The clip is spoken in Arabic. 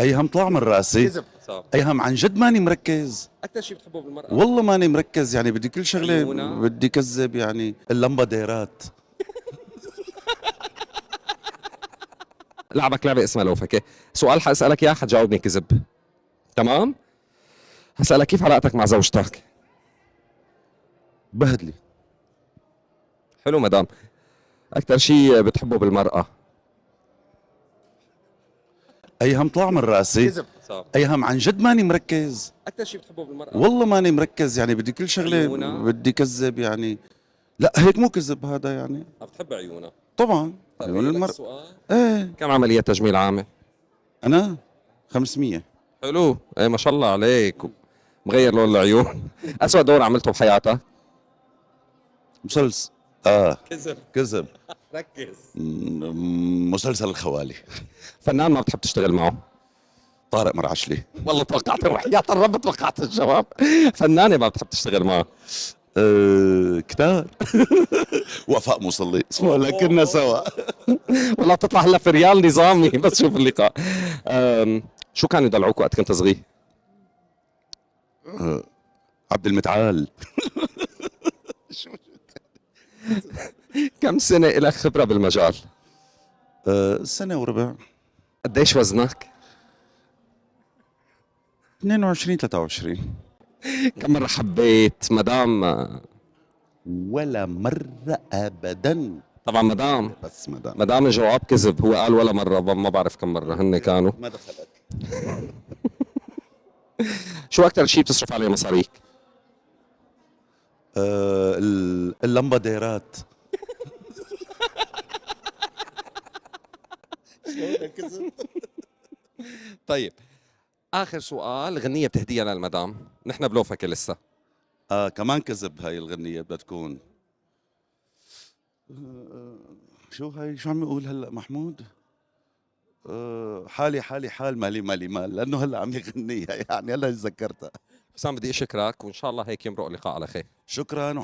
ايهم طلع من راسي. كذب. صح. ايهم عن جد ماني مركز. اكثر شيء بتحبه بالمرأة؟ والله ماني مركز، يعني بدي كل شغله عيونها؟ بدي كذب، يعني اللمباديرات. لعبك لعبة اسمها لوفكة. سؤال حاسألك اياه حتجاوبني كذب. تمام؟ هسألك كيف علاقتك مع زوجتك؟ بهدلي. حلو مدام. اكثر شيء بتحبه بالمرأة؟ ايهم طلع من راسي. كذب. صح. ايهم عن جد ماني مركز. اكثر شيء بتحبه بالمرأة؟ والله ماني مركز، يعني بدي كل شغله عيونها؟ بدي كذب يعني. لا هيك مو كذب هذا يعني. بتحب عيونها؟ طبعا طيب عيون هي لك المرء. السؤال. ايه. كم عملية تجميل عامة؟ انا 500. حلو، ايه ما شاء الله عليك. مغير لون العيون. أسوأ دور عملته بحياتك؟ مسلسل كذب. كذب. ركز. مسلسل الخوالي. فنان ما بتحب تشتغل معه؟ طارق مرعشلي. والله توقعت، وحياة الرب توقعت الجواب. فنانة ما بتحب تشتغل معه؟ كتار. وفاء مصلي اسمه كنا سوا. والله بتطلع هلا في ريال نظامي بس شوف اللقاء. شو كانوا يدلعوك وقت كنت صغير؟ عبد المتعال. كم سنة لك خبرة بالمجال؟ سنة وربع. قديش وزنك؟ 22 23. كم مرة حبيت مدام؟ ولا مرة أبدا. طبعا مدام. بس مدام. مدام الجواب كذب، هو قال ولا مرة، ما بعرف كم مرة هن كانوا. ما دخلك. شو أكثر شيء بتصرف عليه مصاريك؟ اللمباديرات. طيب آخر سؤال، غنية بتهديها للمدام، نحن بلوفك لسه. كمان كذب هاي الغنية بدها تكون. شو هاي، شو عم يقول هلا محمود؟ حالي حالي حال، مالي مالي مال، لأنه هلا عم يغنيها يعني هلا تذكرتها. حسام بدي أشكرك وإن شاء الله هيك يمرق اللقاء على خير. شكرا.